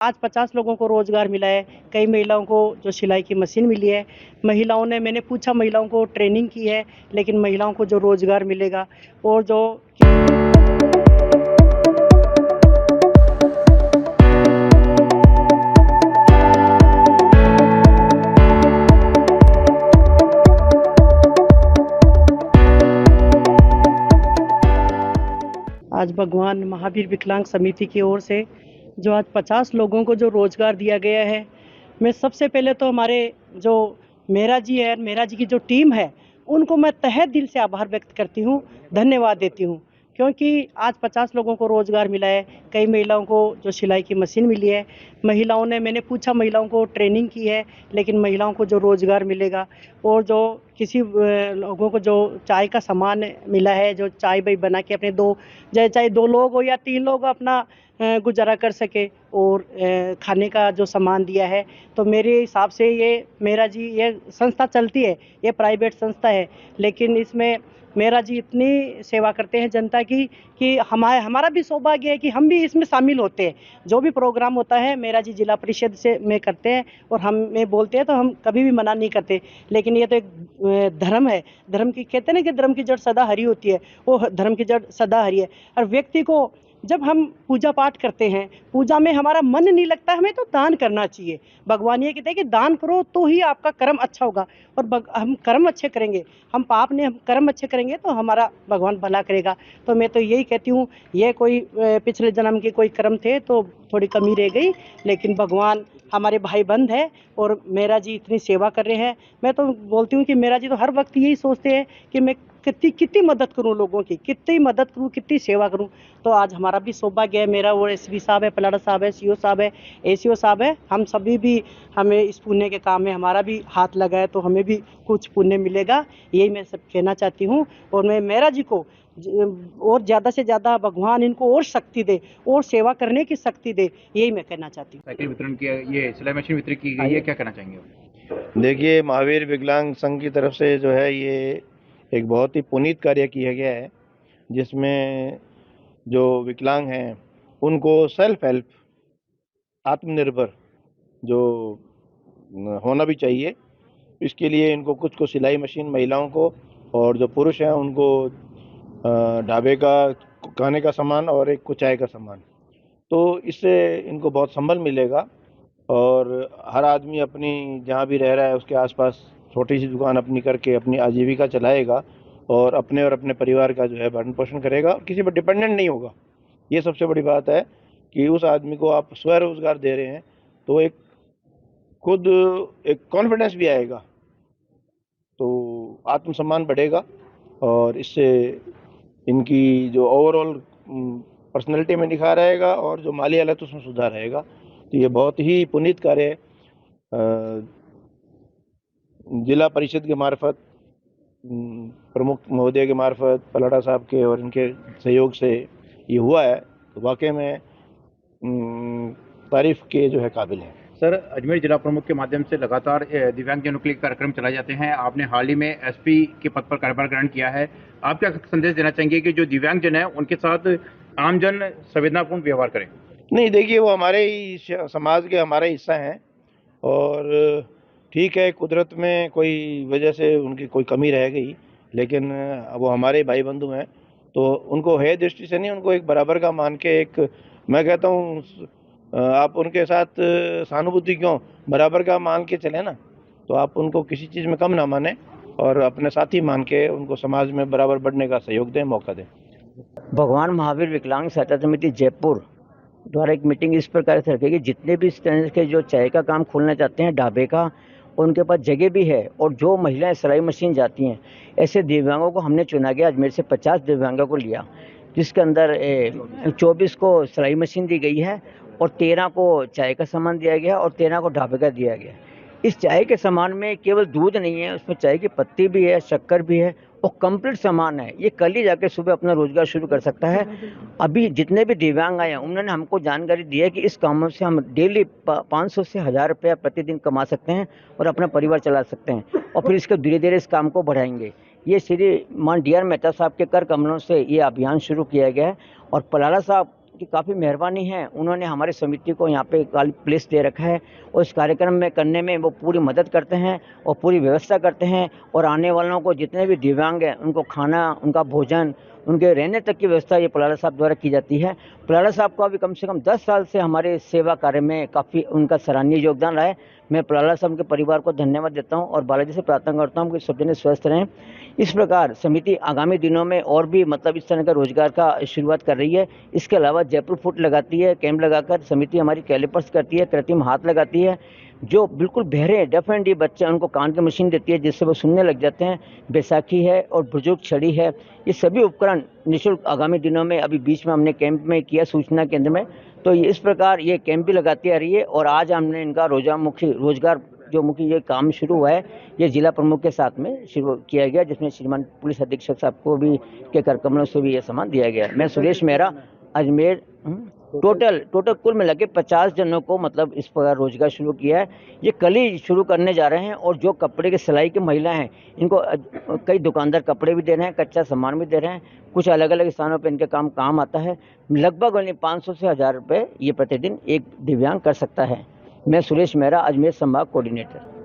आज 50 लोगों को रोज़गार मिला है। कई महिलाओं को जो सिलाई की मशीन मिली है। महिलाओं ने मैंने पूछा महिलाओं को ट्रेनिंग की है, लेकिन महिलाओं को जो रोज़गार मिलेगा और जो आज भगवान महावीर विकलांग समिति की ओर से जो आज 50 लोगों को जो रोज़गार दिया गया है, मैं सबसे पहले तो हमारे जो मेरा जी है, मेरा जी की जो टीम है, उनको मैं तहे दिल से आभार व्यक्त करती हूँ, धन्यवाद देती हूँ। क्योंकि आज 50 लोगों को रोज़गार मिला है। कई महिलाओं को जो सिलाई की मशीन मिली है। महिलाओं ने मैंने पूछा महिलाओं को ट्रेनिंग की है, लेकिन महिलाओं को जो रोज़गार मिलेगा और जो किसी लोगों को जो चाय का सामान मिला है, जो चाय भाई बना के अपने चाहे 2 लोग हो या 3 लोग अपना गुज़ारा कर सके और खाने का जो सामान दिया है। तो मेरे हिसाब से ये संस्था चलती है, ये प्राइवेट संस्था है, लेकिन इसमें मेरा जी इतनी सेवा करते हैं जनता की कि हमारा भी सौभाग्य है कि हम भी इसमें शामिल होते हैं। जो भी प्रोग्राम होता है मेरा जी जिला परिषद से में करते हैं और हमें बोलते हैं तो हम कभी भी मना नहीं करते। लेकिन ये तो एक धर्म है, धर्म की कहते हैं ना कि धर्म की जड़ सदा हरी होती है, वो धर्म की जड़ सदा हरी है। और व्यक्ति को जब हम पूजा पाठ करते हैं, पूजा में हमारा मन नहीं लगता, हमें तो दान करना चाहिए। भगवान ये कहते हैं कि दान करो तो ही आपका कर्म अच्छा होगा और हम कर्म अच्छे करेंगे, हम कर्म अच्छे करेंगे तो हमारा भगवान भला करेगा। तो मैं तो यही कहती हूँ, ये कोई पिछले जन्म के कोई कर्म थे तो थोड़ी कमी रह गई, लेकिन भगवान हमारे भाई बंद है और मेरा जी इतनी सेवा कर रहे हैं। मैं तो बोलती हूँ कि मेरा जी तो हर वक्त यही सोचते हैं कि मैं कितनी मदद करूँ लोगों की, कितनी मदद करूँ, कितनी सेवा करूँ। तो आज हमारा भी सौभाग्य है, मेरा और एसपी साहब है, पलाड़ा साहब है, सीओ साहब है, एसीओ साहब है, हम सभी भी हमें इस पुण्य के काम में हमारा भी हाथ लगा है तो हमें भी कुछ पुण्य मिलेगा, यही मैं सब कहना चाहती हूँ। और मैं मेरा जी को और ज़्यादा से ज़्यादा भगवान इनको और शक्ति दे और सेवा करने की शक्ति दे, यही मैं कहना चाहती हूँ। साइकिल वितरण किया, ये सिलाई मशीन वितरित की गई है, क्या कहना चाहेंगे आप? देखिए, महावीर विकलांग संघ की तरफ से जो है ये एक बहुत ही पुनीत कार्य किया गया है, जिसमें जो विकलांग हैं उनको सेल्फ हेल्प, आत्मनिर्भर जो होना भी चाहिए। इसके लिए इनको कुछ सिलाई मशीन महिलाओं को, और जो पुरुष हैं उनको ढाबे का खाने का सामान और एक को चाय का सामान। तो इससे इनको बहुत संबल मिलेगा और हर आदमी अपनी जहाँ भी रह रहा है उसके आसपास छोटी सी दुकान अपनी करके अपनी आजीविका चलाएगा और अपने परिवार का जो है भरण पोषण करेगा और किसी पर डिपेंडेंट नहीं होगा। ये सबसे बड़ी बात है कि उस आदमी को आप स्वरोजगार दे रहे हैं तो खुद एक कॉन्फिडेंस भी आएगा, तो आत्मसम्मान बढ़ेगा और इससे इनकी जो ओवरऑल पर्सनैलिटी में निखार आएगा और जो माली हालत उसमें सुधार आएगा। तो ये बहुत ही पुनीत कार्य है। जिला परिषद के मार्फत, प्रमुख महोदय के मार्फत, पलाड़ा साहब के और इनके सहयोग से ये हुआ है, तो वाकई में तारीफ के जो है काबिल है। सर, अजमेर जिला प्रमुख के माध्यम से लगातार दिव्यांगजनों के लिए कार्यक्रम चलाए जाते हैं। आपने हाल ही में एसपी के पद पर कार्यभार ग्रहण किया है। आप क्या संदेश देना चाहेंगे कि जो दिव्यांगजन है उनके साथ आमजन संवेदनापूर्ण व्यवहार करें? नहीं, देखिए वो हमारे ही समाज के हमारे हिस्सा हैं और ठीक है, कुदरत में कोई वजह से उनकी कोई कमी रह गई, लेकिन वो हमारे भाई बंधु हैं तो उनको है दृष्टि से नहीं, उनको एक बराबर का मान के एक, मैं कहता हूँ आप उनके साथ सहानुभूति क्यों, बराबर का मान के चले ना, तो आप उनको किसी चीज़ में कम ना माने और अपने साथी मान के उनको समाज में बराबर बढ़ने का सहयोग दें, मौका दें। भगवान महावीर विकलांग सहायता समिति जयपुर द्वारा एक मीटिंग इस प्रकार से रखी कि जितने भी इस तरह के जो चाय का काम खोलना चाहते हैं ढाबे का, उनके पास जगह भी है और जो महिलाएं सिलाई मशीन जाती हैं, ऐसे दिव्यांगों को हमने चुना गया। अजमेर से 50 दिव्यांगों को लिया, जिसके अंदर 24 को सिलाई मशीन दी गई है और 13 को चाय का सामान दिया गया और 13 को ढाबे का दिया गया। इस चाय के सामान में केवल दूध नहीं है, उसमें चाय की पत्ती भी है, शक्कर भी है और कंप्लीट सामान है। ये कल ही जाके सुबह अपना रोजगार शुरू कर सकता है। अभी जितने भी दिव्यांग आए हैं उन्होंने हमको जानकारी दी है कि इस कामों से हम डेली 500 से 1000 रुपया प्रतिदिन कमा सकते हैं और अपना परिवार चला सकते हैं और फिर इसको धीरे धीरे इस काम को बढ़ाएंगे। ये श्री मान डी आर मेहता साहब के कर कमलों से ये अभियान शुरू किया गया है और पलाड़ा साहब की काफ़ी मेहरबानी है, उन्होंने हमारी समिति को यहाँ पे काली प्लेस दे रखा है और इस कार्यक्रम में करने में वो पूरी मदद करते हैं और पूरी व्यवस्था करते हैं। और आने वालों को जितने भी दिव्यांग हैं उनको खाना, उनका भोजन, उनके रहने तक की व्यवस्था ये पलाड़ा साहब द्वारा की जाती है। पलाड़ा साहब का भी कम से कम 10 साल से हमारे सेवा कार्य में काफ़ी उनका सराहनीय योगदान रहा है। मैं पलाड़ा साहब के परिवार को धन्यवाद देता हूं और बालाजी से प्रार्थना करता हूं कि सब जने स्वस्थ रहें। इस प्रकार समिति आगामी दिनों में और भी मतलब इस तरह का रोजगार का शुरुआत कर रही है। इसके अलावा जयपुर फुट लगाती है, कैंप लगाकर समिति हमारी कैलिपर्स करती है, कृत्रिम हाथ लगाती है। जो बिल्कुल बहरे डेफ एंड डी बच्चे उनको कान की मशीन देती है जिससे वो सुनने लग जाते हैं। बैसाखी है और बुजुर्ग छड़ी है, ये सभी उपकरण निःशुल्क आगामी दिनों में अभी बीच में हमने कैंप में किया सूचना केंद्र में, तो इस प्रकार ये कैंप भी लगाती आ रही है। और आज हमने इनका रोजगार जो मुखी ये काम शुरू हुआ है, ये जिला प्रमुख के साथ में शुरू किया गया, जिसमें श्रीमान पुलिस अधीक्षक साहब को भी के कर कमलों से भी ये सामान दिया गया है। मैं सुरेश मेहरा, अजमेर। टोटल कुल मिला के 50 जनों को मतलब इस प्रकार रोजगार शुरू किया है। ये कल ही शुरू करने जा रहे हैं। और जो कपड़े की सिलाई की महिला हैं, इनको कई दुकानदार कपड़े भी दे रहे हैं, कच्चा सामान भी दे रहे हैं, कुछ अलग अलग स्थानों पर इनके काम आता है। लगभग 500 से 1000 रुपये ये प्रतिदिन एक दिव्यांग कर सकता है। मैं सुरेश मेहरा, अजमेर संभाग कोऑर्डिनेटर।